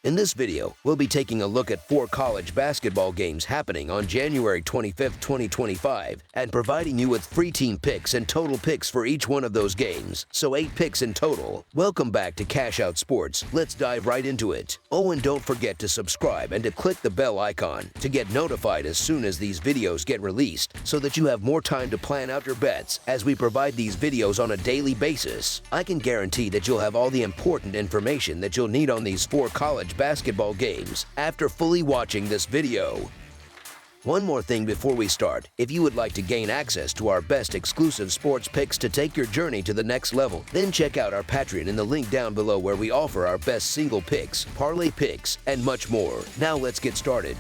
In this video, we'll be taking a look at 4 college basketball games happening on January 25, 2025, and providing you with free team picks and total picks for each one of those games, so 8 picks in total. Welcome back to Cash Out Sports. Let's dive right into it. Oh, and don't forget to subscribe and to click the bell icon to get notified as soon as these videos get released, so that you have more time to plan out your bets as we provide these videos on a daily basis. I can guarantee that you'll have all the important information that you'll need on these 4 college basketball games after fully watching this video. One more thing before we start. If you would like to gain access to our best exclusive sports picks to take your journey to the next level, then check out our Patreon in the link down below, where we offer our best single picks, parlay picks, and much more. Now let's get started.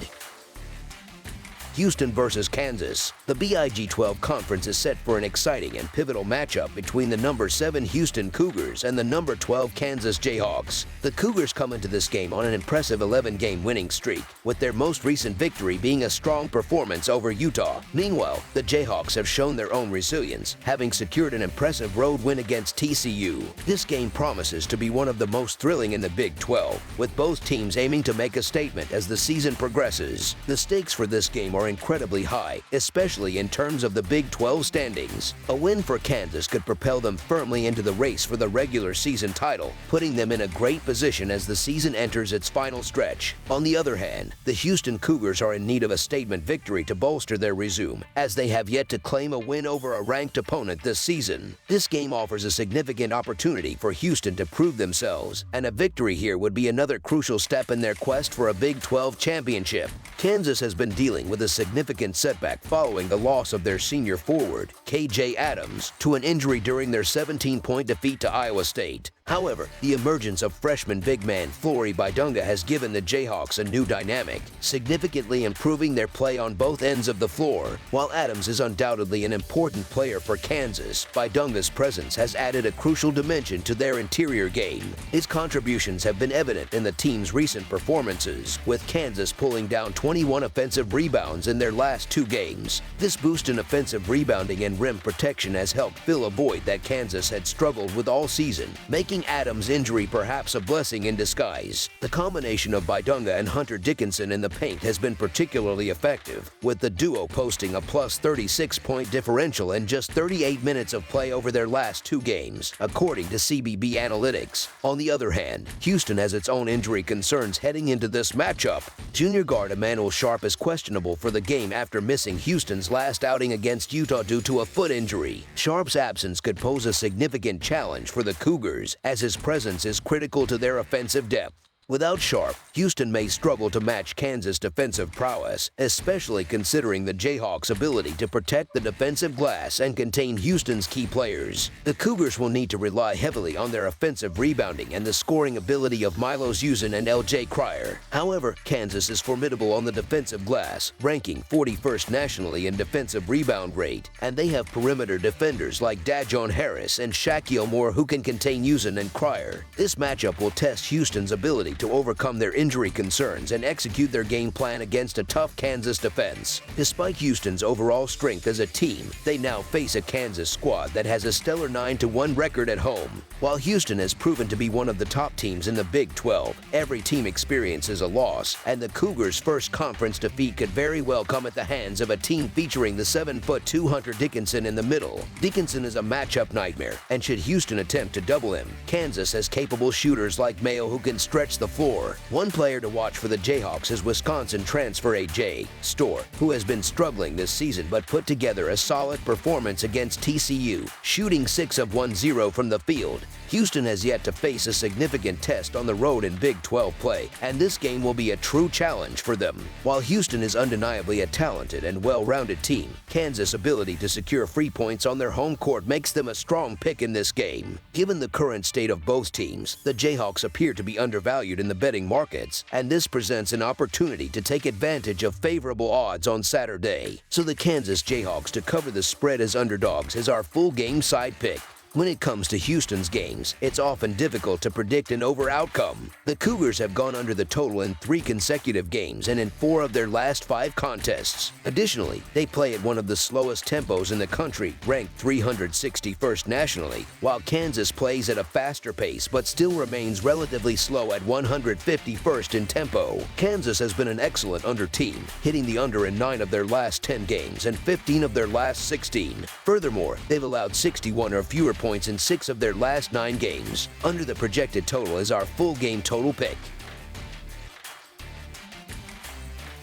Houston versus Kansas. The Big 12 Conference is set for an exciting and pivotal matchup between the number 7 Houston Cougars and the number 12 Kansas Jayhawks. The Cougars come into this game on an impressive 11-game winning streak, with their most recent victory being a strong performance over Utah. Meanwhile, the Jayhawks have shown their own resilience, having secured an impressive road win against TCU. This game promises to be one of the most thrilling in the Big 12, with both teams aiming to make a statement as the season progresses. The stakes for this game are incredibly high, especially in terms of the Big 12 standings. A win for Kansas could propel them firmly into the race for the regular season title, putting them in a great position as the season enters its final stretch. On the other hand, the Houston Cougars are in need of a statement victory to bolster their resume, as they have yet to claim a win over a ranked opponent this season. This game offers a significant opportunity for Houston to prove themselves, and a victory here would be another crucial step in their quest for a Big 12 championship. Kansas has been dealing with a significant setback following the loss of their senior forward, KJ Adams, to an injury during their 17-point defeat to Iowa State. However, the emergence of freshman big man Flory Bidunga has given the Jayhawks a new dynamic, significantly improving their play on both ends of the floor. While Adams is undoubtedly an important player for Kansas, Bidunga's presence has added a crucial dimension to their interior game. His contributions have been evident in the team's recent performances, with Kansas pulling down 21 offensive rebounds in their last 2 games. This boost in offensive rebounding and rim protection has helped fill a void that Kansas had struggled with all season, making Adams' injury perhaps a blessing in disguise. The combination of Bidunga and Hunter Dickinson in the paint has been particularly effective, with the duo posting a plus 36-point differential in just 38 minutes of play over their last 2 games, according to CBB Analytics. On the other hand, Houston has its own injury concerns heading into this matchup. Junior guard Emmanuel Sharp is questionable for the game after missing Houston's last outing against Utah due to a foot injury. Sharp's absence could pose a significant challenge for the Cougars, as his presence is critical to their offensive depth. Without Sharp, Houston may struggle to match Kansas' defensive prowess, especially considering the Jayhawks' ability to protect the defensive glass and contain Houston's key players. The Cougars will need to rely heavily on their offensive rebounding and the scoring ability of Milos Uzin and LJ Cryer. However, Kansas is formidable on the defensive glass, ranking 41st nationally in defensive rebound rate, and they have perimeter defenders like Dajon Harris and Shaquille Moore who can contain Uzin and Cryer. This matchup will test Houston's ability to overcome their injury concerns and execute their game plan against a tough Kansas defense. Despite Houston's overall strength as a team, they now face a Kansas squad that has a stellar 9-1 record at home. While Houston has proven to be one of the top teams in the Big 12, every team experiences a loss, and the Cougars' first conference defeat could very well come at the hands of a team featuring the 7'2" Hunter Dickinson in the middle. Dickinson is a matchup nightmare, and should Houston attempt to double him, Kansas has capable shooters like Mayo who can stretch the floor. One player to watch for the Jayhawks is Wisconsin transfer AJ Storr, who has been struggling this season but put together a solid performance against TCU, shooting 6 of 10 from the field. Houston has yet to face a significant test on the road in Big 12 play, and this game will be a true challenge for them. While Houston is undeniably a talented and well-rounded team, Kansas' ability to secure free points on their home court makes them a strong pick in this game. Given the current state of both teams, the Jayhawks appear to be undervalued in the betting markets, and this presents an opportunity to take advantage of favorable odds on Saturday. So the Kansas Jayhawks to cover the spread as underdogs is our full game side pick. When it comes to Houston's games, it's often difficult to predict an over outcome. The Cougars have gone under the total in 3 consecutive games and in 4 of their last 5 contests. Additionally, they play at one of the slowest tempos in the country, ranked 361st nationally, while Kansas plays at a faster pace but still remains relatively slow at 151st in tempo. Kansas has been an excellent under team, hitting the under in 9 of their last 10 games and 15 of their last 16. Furthermore, they've allowed 61 or fewer points in 6 of their last 9 games. Under the projected total is our full game total pick.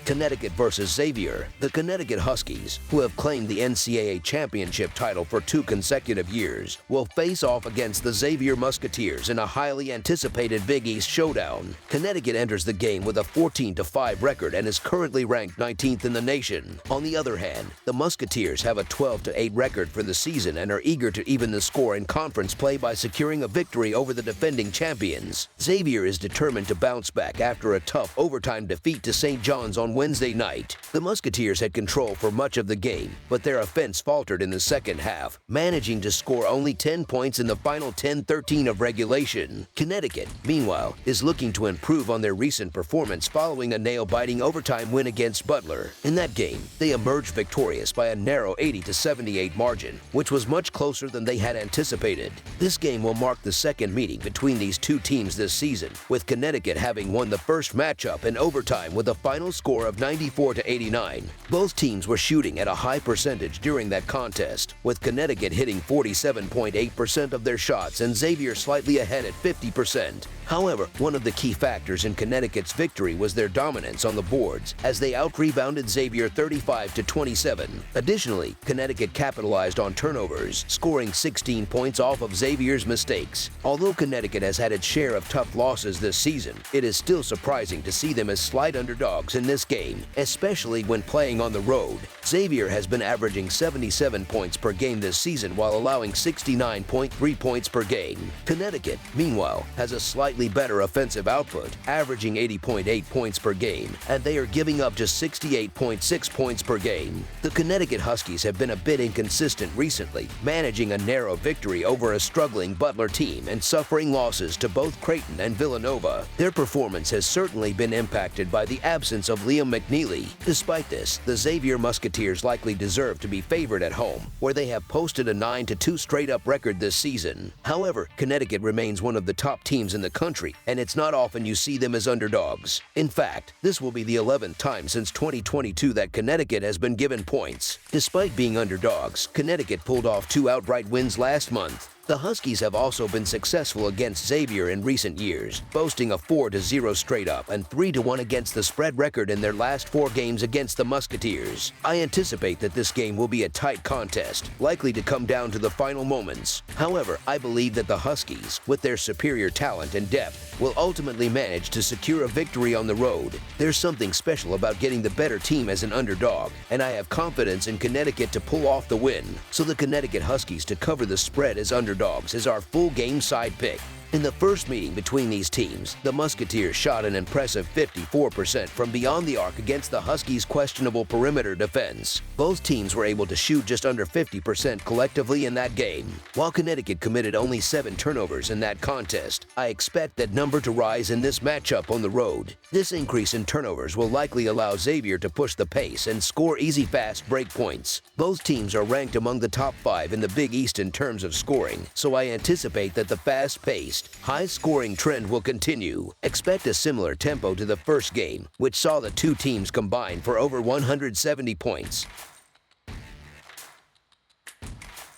Connecticut versus Xavier. The Connecticut Huskies, who have claimed the NCAA championship title for 2 consecutive years, will face off against the Xavier Musketeers in a highly anticipated Big East showdown. Connecticut enters the game with a 14-5 record and is currently ranked 19th in the nation. On the other hand, the Musketeers have a 12-8 record for the season and are eager to even the score in conference play by securing a victory over the defending champions. Xavier is determined to bounce back after a tough overtime defeat to St. John's on Wednesday night. The Musketeers had control for much of the game, but their offense faltered in the second half, managing to score only 10 points in the final 10-13 of regulation. Connecticut, meanwhile, is looking to improve on their recent performance following a nail-biting overtime win against Butler. In that game, they emerged victorious by a narrow 80-78 margin, which was much closer than they had anticipated. This game will mark the second meeting between these 2 teams this season, with Connecticut having won the first matchup in overtime with a final score of 94-89. Both teams were shooting at a high percentage during that contest, with Connecticut hitting 47.8% of their shots and Xavier slightly ahead at 50%. However, one of the key factors in Connecticut's victory was their dominance on the boards, as they out-rebounded Xavier 35-27. Additionally, Connecticut capitalized on turnovers, scoring 16 points off of Xavier's mistakes. Although Connecticut has had its share of tough losses this season, it is still surprising to see them as slight underdogs in this game, especially when playing on the road. Xavier has been averaging 77 points per game this season while allowing 69.3 points per game. Connecticut, meanwhile, has a slightly better offensive output, averaging 80.8 points per game, and they are giving up just 68.6 points per game. The Connecticut Huskies have been a bit inconsistent recently, managing a narrow victory over a struggling Butler team and suffering losses to both Creighton and Villanova. Their performance has certainly been impacted by the absence of Liam McNeely. Despite this, the Xavier Musketeers likely deserve to be favored at home, where they have posted a 9-2 straight-up record this season. However, Connecticut remains one of the top teams in the country, and it's not often you see them as underdogs. In fact, this will be the 11th time since 2022 that Connecticut has been given points. Despite being underdogs, Connecticut pulled off 2 outright wins last month. The Huskies have also been successful against Xavier in recent years, boasting a 4-0 straight-up and 3-1 against the spread record in their last 4 games against the Musketeers. I anticipate that this game will be a tight contest, likely to come down to the final moments. However, I believe that the Huskies, with their superior talent and depth, will ultimately manage to secure a victory on the road. There's something special about getting the better team as an underdog, and I have confidence in Connecticut to pull off the win. So the Connecticut Huskies to cover the spread as underdogs is our full game side pick. In the first meeting between these teams, the Musketeers shot an impressive 54% from beyond the arc against the Huskies' questionable perimeter defense. Both teams were able to shoot just under 50% collectively in that game. While Connecticut committed only 7 turnovers in that contest, I expect that number to rise in this matchup on the road. This increase in turnovers will likely allow Xavier to push the pace and score easy fast break points. Both teams are ranked among the top 5 in the Big East in terms of scoring, so I anticipate that the fast-paced, high-scoring trend will continue. Expect a similar tempo to the first game, which saw the 2 teams combine for over 170 points.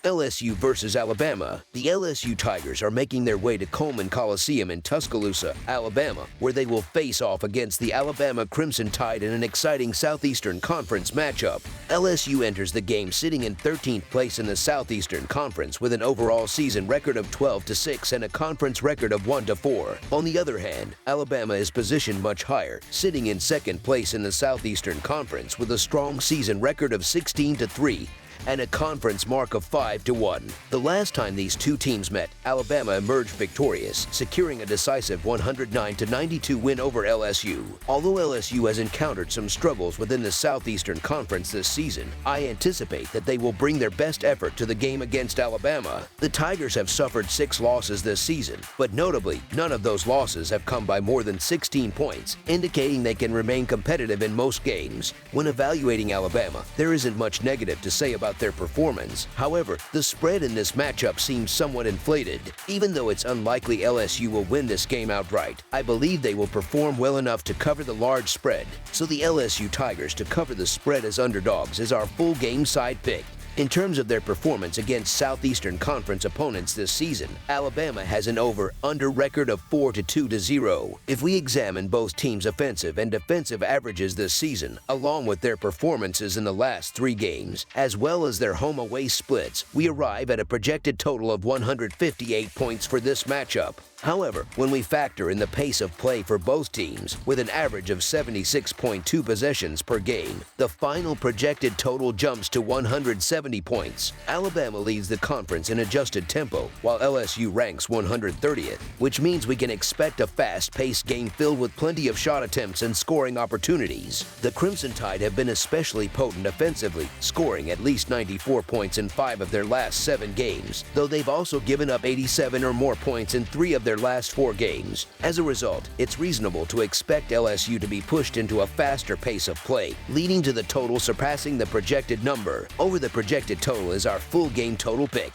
LSU versus Alabama. The LSU Tigers are making their way to Coleman Coliseum in Tuscaloosa, Alabama, where they will face off against the Alabama Crimson Tide in an exciting Southeastern Conference matchup. LSU enters the game sitting in 13th place in the Southeastern Conference with an overall season record of 12-6 and a conference record of 1-4. On the other hand, Alabama is positioned much higher, sitting in 2nd place in the Southeastern Conference with a strong season record of 16-3 and a conference mark of 5-1. The last time these two teams met, Alabama emerged victorious, securing a decisive 109-92 win over LSU. Although LSU has encountered some struggles within the Southeastern Conference this season, I anticipate that they will bring their best effort to the game against Alabama. The Tigers have suffered 6 losses this season, but notably, none of those losses have come by more than 16 points, indicating they can remain competitive in most games. When evaluating Alabama, there isn't much negative to say about their performance. However, the spread in this matchup seems somewhat inflated. Even though it's unlikely LSU will win this game outright, I believe they will perform well enough to cover the large spread. So the LSU Tigers to cover the spread as underdogs is our full game side pick. In terms of their performance against Southeastern Conference opponents this season, Alabama has an over-under record of 4-2-0. If we examine both teams' offensive and defensive averages this season, along with their performances in the last 3 games, as well as their home-away splits, we arrive at a projected total of 158 points for this matchup. However, when we factor in the pace of play for both teams, with an average of 76.2 possessions per game, the final projected total jumps to 170 points. Alabama leads the conference in adjusted tempo, while LSU ranks 130th, which means we can expect a fast-paced game filled with plenty of shot attempts and scoring opportunities. The Crimson Tide have been especially potent offensively, scoring at least 94 points in 5 of their last 7 games, though they've also given up 87 or more points in 3 of their last 4 games. As a result, it's reasonable to expect LSU to be pushed into a faster pace of play, leading to the total surpassing the projected number. Over the projected total is our full game total pick.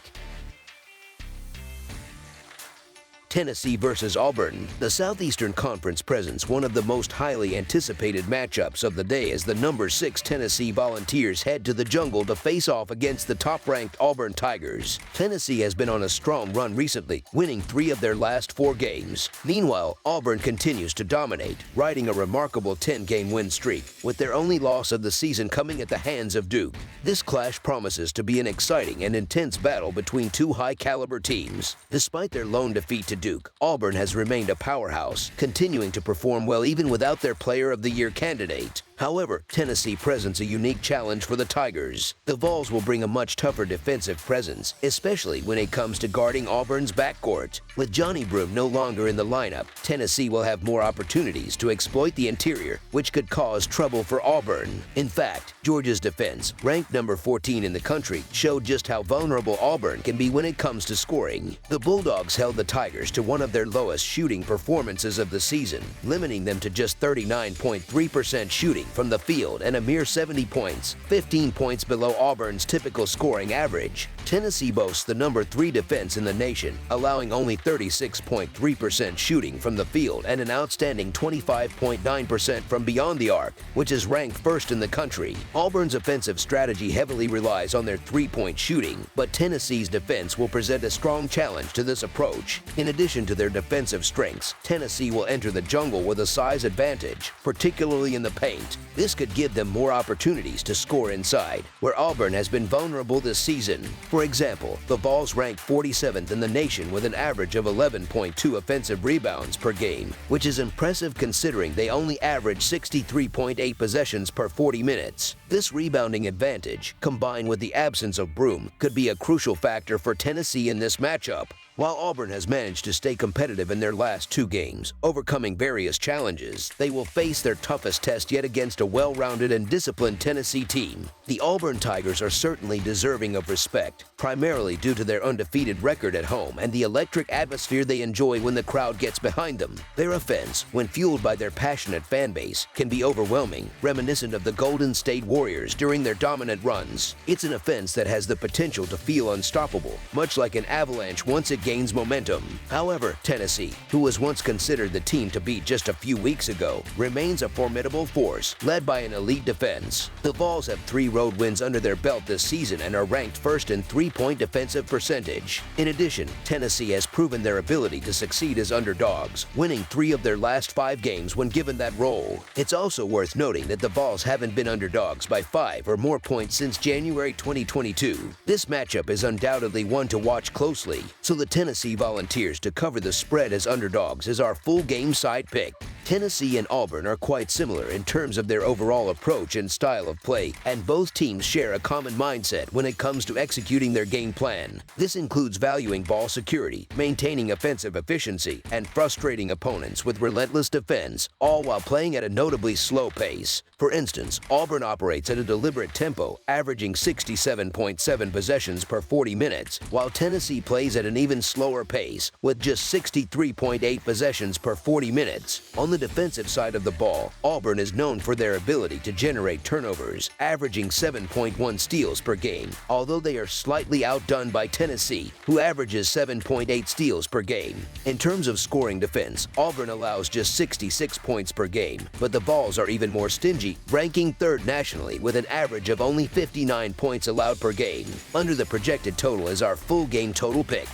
Tennessee versus Auburn. The Southeastern Conference presents one of the most highly anticipated matchups of the day as the number 6 Tennessee Volunteers head to the jungle to face off against the top-ranked Auburn Tigers. Tennessee has been on a strong run recently, winning 3 of their last 4 games. Meanwhile, Auburn continues to dominate, riding a remarkable 10-game win streak, with their only loss of the season coming at the hands of Duke. This clash promises to be an exciting and intense battle between 2 high-caliber teams. Despite their lone defeat to Duke, Auburn has remained a powerhouse, continuing to perform well even without their Player of the Year candidate. However, Tennessee presents a unique challenge for the Tigers. The Vols will bring a much tougher defensive presence, especially when it comes to guarding Auburn's backcourt. With Johnny Broome no longer in the lineup, Tennessee will have more opportunities to exploit the interior, which could cause trouble for Auburn. In fact, Georgia's defense, ranked number 14 in the country, showed just how vulnerable Auburn can be when it comes to scoring. The Bulldogs held the Tigers to one of their lowest shooting performances of the season, limiting them to just 39.3% shooting from the field and a mere 70 points, 15 points below Auburn's typical scoring average. Tennessee boasts the number 3 defense in the nation, allowing only 36.3% shooting from the field and an outstanding 25.9% from beyond the arc, which is ranked first in the country. Auburn's offensive strategy heavily relies on their 3-point shooting, but Tennessee's defense will present a strong challenge to this approach. In addition to their defensive strengths, Tennessee will enter the jungle with a size advantage, particularly in the paint. This could give them more opportunities to score inside, where Auburn has been vulnerable this season. For example, the Vols rank 47th in the nation with an average of 11.2 offensive rebounds per game, which is impressive considering they only average 63.8 possessions per 40 minutes. This rebounding advantage, combined with the absence of Broome, could be a crucial factor for Tennessee in this matchup. While Auburn has managed to stay competitive in their last 2 games, overcoming various challenges, they will face their toughest test yet against a well-rounded and disciplined Tennessee team. The Auburn Tigers are certainly deserving of respect, primarily due to their undefeated record at home and the electric atmosphere they enjoy when the crowd gets behind them. Their offense, when fueled by their passionate fan base, can be overwhelming, reminiscent of the Golden State Warriors during their dominant runs. It's an offense that has the potential to feel unstoppable, much like an avalanche once it gains momentum. However, Tennessee, who was once considered the team to beat just a few weeks ago, remains a formidable force, led by an elite defense. The Vols have 3 road wins under their belt this season and are ranked first in 3-point defensive percentage. In addition, Tennessee has proven their ability to succeed as underdogs, winning 3 of their last 5 games when given that role. It's also worth noting that the Vols haven't been underdogs by 5 or more points since January 2022. This matchup is undoubtedly one to watch closely, so the Tennessee Volunteers to cover the spread as underdogs is our full game side pick. Tennessee and Auburn are quite similar in terms of their overall approach and style of play, and both teams share a common mindset when it comes to executing their game plan. This includes valuing ball security, maintaining offensive efficiency, and frustrating opponents with relentless defense, all while playing at a notably slow pace. For instance, Auburn operates at a deliberate tempo, averaging 67.7 possessions per 40 minutes, while Tennessee plays at an even slower pace, with just 63.8 possessions per 40 minutes. On the defensive side of the ball, Auburn is known for their ability to generate turnovers, averaging 7.1 steals per game, although they are slightly outdone by Tennessee, who averages 7.8 steals per game. In terms of scoring defense, Auburn allows just 66 points per game, but the Vols are even more stingy, ranking third nationally with an average of only 59 points allowed per game. Under the projected total is our full game total pick.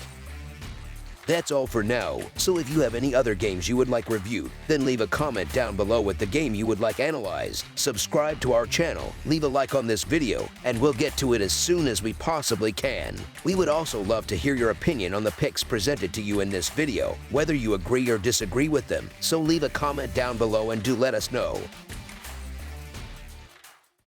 That's all for now, so if you have any other games you would like reviewed, then leave a comment down below with the game you would like analyzed. Subscribe to our channel, leave a like on this video, and we'll get to it as soon as we possibly can. We would also love to hear your opinion on the picks presented to you in this video, whether you agree or disagree with them, so leave a comment down below and do let us know.